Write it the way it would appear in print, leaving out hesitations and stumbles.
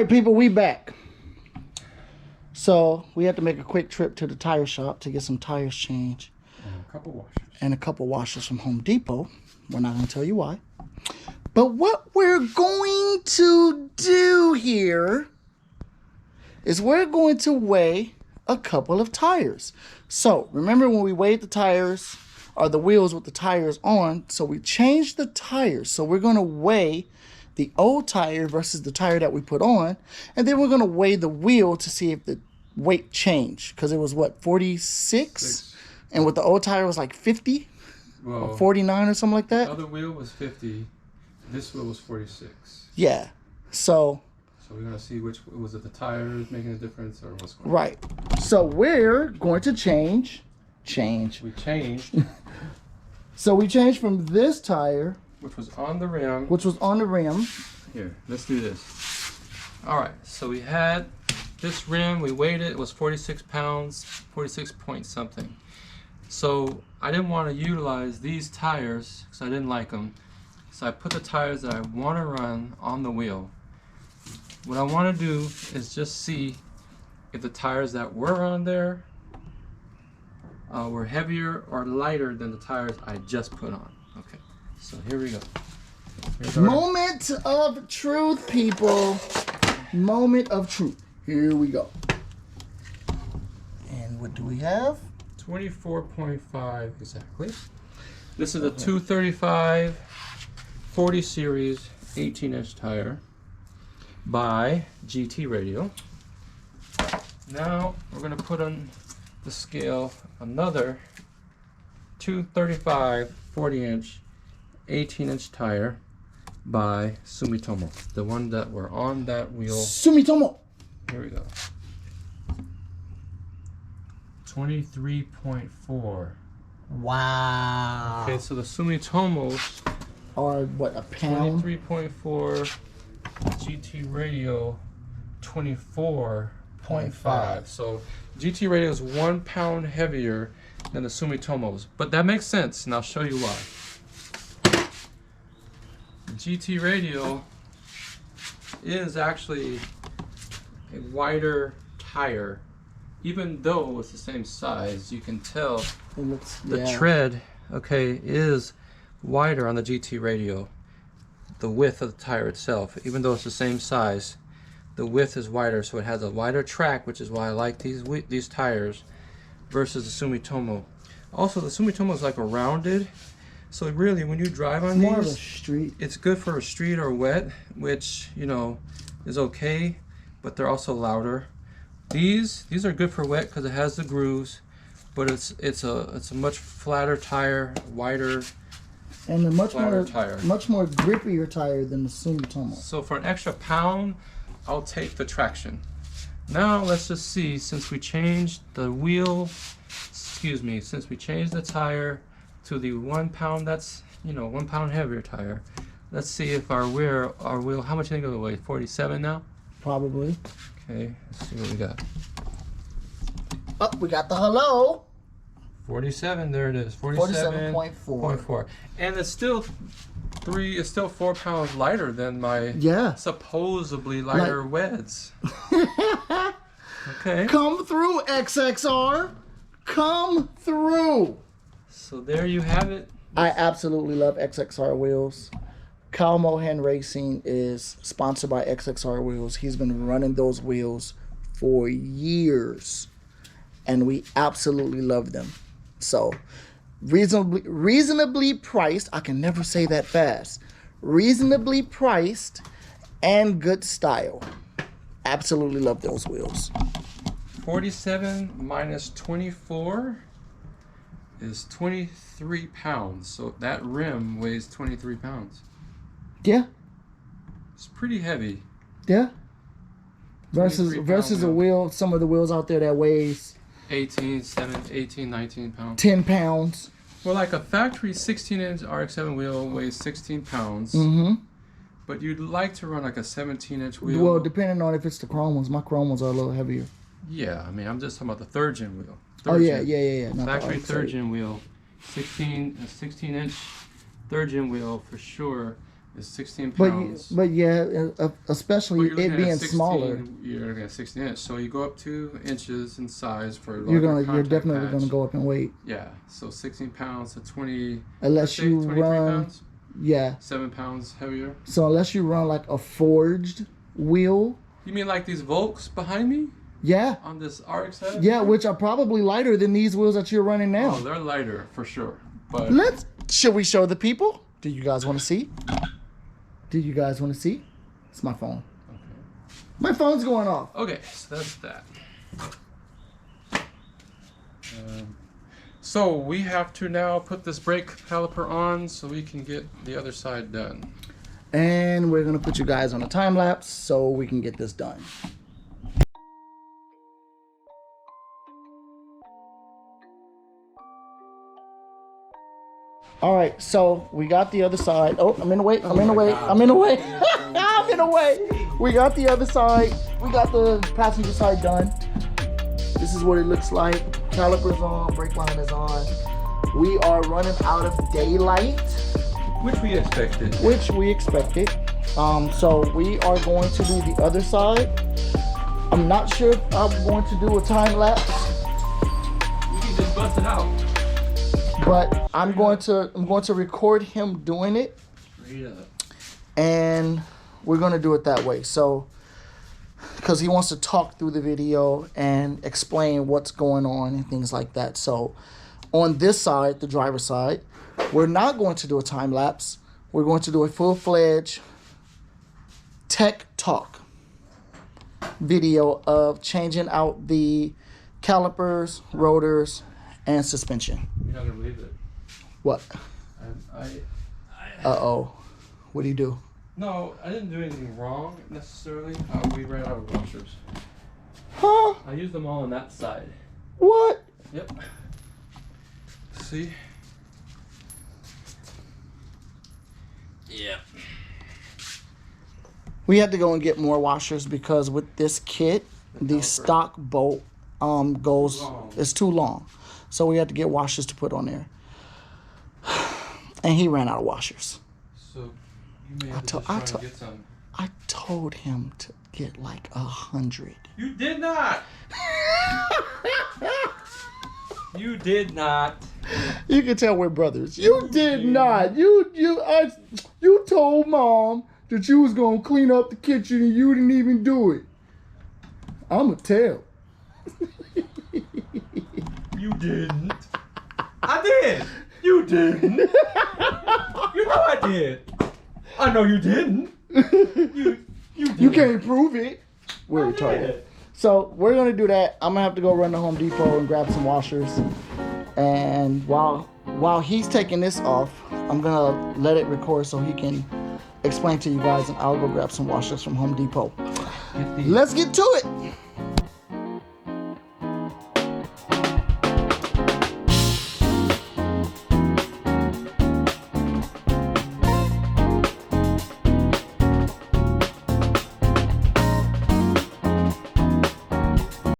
right, people, we back. So we had to make a quick trip to the tire shop to get some tires changed. And a couple washers. And a couple washers from Home Depot. We're not going to tell you why. But what we're going to do here is we're going to weigh a couple of tires. So remember when we weighed the tires, or the wheels with the tires on, so we changed the tires. So we're going to weigh the old tire versus the tire that we put on, and then we're going to weigh the wheel to see if the weight changed, because it was what, 46, and with the old tire it was like 50, or 49 or something like that. The other wheel was 50. This wheel was 46. Yeah. So we're gonna see which was it, the tires making a difference or what's going on. Right. So we're going to change. We changed. So we changed from this tire, which was on the rim. Here, let's do this. All right. So we had this rim. We weighed it. It was 46 pounds, 46 point something. So I didn't want to utilize these tires because I didn't like them. So I put the tires that I want to run on the wheel. What I want to do is just see if the tires that were on there were heavier or lighter than the tires I just put on. Okay, so here we go. Moment of truth, people. Moment of truth. Here we go. And what do we have? 24.5 exactly. This is a 235 40 series 18-inch tire by GT Radial. Now we're going to put on the scale another 235 40-inch 18-inch tire by Sumitomo, the one that were on that wheel. Sumitomo. Here we go. 23.4. Wow. Okay, so the Sumitomos are what, a pound? 23.4, GT Radio 24.5. So GT Radio is 1 pound heavier than the Sumitomos, but that makes sense, and I'll show you why. The GT Radio is actually a wider tire. Even though it's the same size, you can tell the tread, okay, is wider on the GT Radio. The width of the tire itself, even though it's the same size, the width is wider, so it has a wider track, which is why I like these tires versus the Sumitomo. Also, the Sumitomo is like a rounded, so really when you drive on more these, of a street. It's good for a street or wet, which, you know, is okay, but they're also louder. These are good for wet because it has the grooves, but it's a much flatter tire, wider, and a much more grippier tire than the Sumitomo. So for an extra pound, I'll take the traction. Now let's just see, since we changed the wheel, since we changed the tire to the 1 pound, that's, you know, 1 pound heavier tire. Let's see if our wheel, how much do you think it'll weigh? 47 now? Probably. Okay, let's see what we got. Oh, we got the hello. 47, there it is. 47.4. And it's still 4 pounds lighter than my supposedly lighter weds. Okay. Come through, XXR. Come through. So there you have it. I absolutely love XXR wheels. Kyle Mohan Racing is sponsored by XXR Wheels. He's been running those wheels for years, and we absolutely love them. So, reasonably priced. I can never say that fast. Reasonably priced and good style. Absolutely love those wheels. 47 minus 24 is 23 pounds. So that rim weighs 23 pounds. Yeah. It's pretty heavy. Yeah. Versus a wheel, some of the wheels out there that weighs 18, 19 pounds. 10 pounds. Well, like a factory 16-inch RX-7 wheel weighs 16 pounds. Mm-hmm. But you'd like to run like a 17-inch wheel. Well, depending on if it's the chrome ones. My chrome ones are a little heavier. Yeah, I mean, I'm just talking about the third-gen wheel. Yeah. Factory third-gen wheel. 16-inch third-gen wheel for sure is 16 But pounds. but yeah, especially But you're it looking being at 16, smaller, you're looking at 16 inch. So you go up 2 inches in size for a you're larger contact definitely patch. gonna go up in weight. Yeah, so 16 pounds to 20. Unless let's say you 23 run, pounds, yeah. 7 pounds heavier. So unless you run like a forged wheel, You mean like these Volks behind me yeah, on this RX head? yeah, which are probably lighter than these wheels that you're running now. Oh, they're lighter for sure. But Should we show the people? Do you guys want to see? Do you guys want to see? It's my phone. okay. My phone's going off. Okay, so that's that. So we have to now put this brake caliper on so we can get the other side done. And we're gonna put you guys on a time lapse so we can get this done. All right, so we got the other side. Oh, I'm in the way. I'm in the way. I'm in the way. I'm in the way. We got the other side. We got the passenger side done. This is what it looks like. Caliper's on. Brake line is on. We are running out of daylight, Which we expected. which we expected. So we are going to do the other side. I'm not sure if I'm going to do a time lapse, We can just bust it out. but I'm going to record him doing it, Straight up. and we're going to do it that way. So, because he wants to talk through the video and explain what's going on and things like that. So, on this side, the driver's side, we're not going to do a time lapse. We're going to do a full-fledged tech talk video of changing out the calipers, rotors, and suspension. You're not gonna believe it. What? Uh-oh. What do you do? No, I didn't do anything wrong necessarily. We ran out of washers. Huh? I used them all on that side. What? Yep. See? Yep. We had to go and get more washers because with this kit, the stock bolt goes, it's too long. So we had to get washers to put on there. And he ran out of washers. So you may have to just I try and get some. I told him to get like 100. You did not! You did not. You can tell we're brothers. You did not. You told Mom that you was gonna clean up the kitchen and you didn't even do it. I'ma tell. You didn't. I did. You didn't. You know I did. I know you didn't. You did. You can't prove it. We're I retarded. did. So we're gonna do that. I'm gonna have to go run to Home Depot and grab some washers. And while he's taking this off, I'm gonna let it record so he can explain to you guys, and I'll go grab some washers from Home Depot. Let's get to it.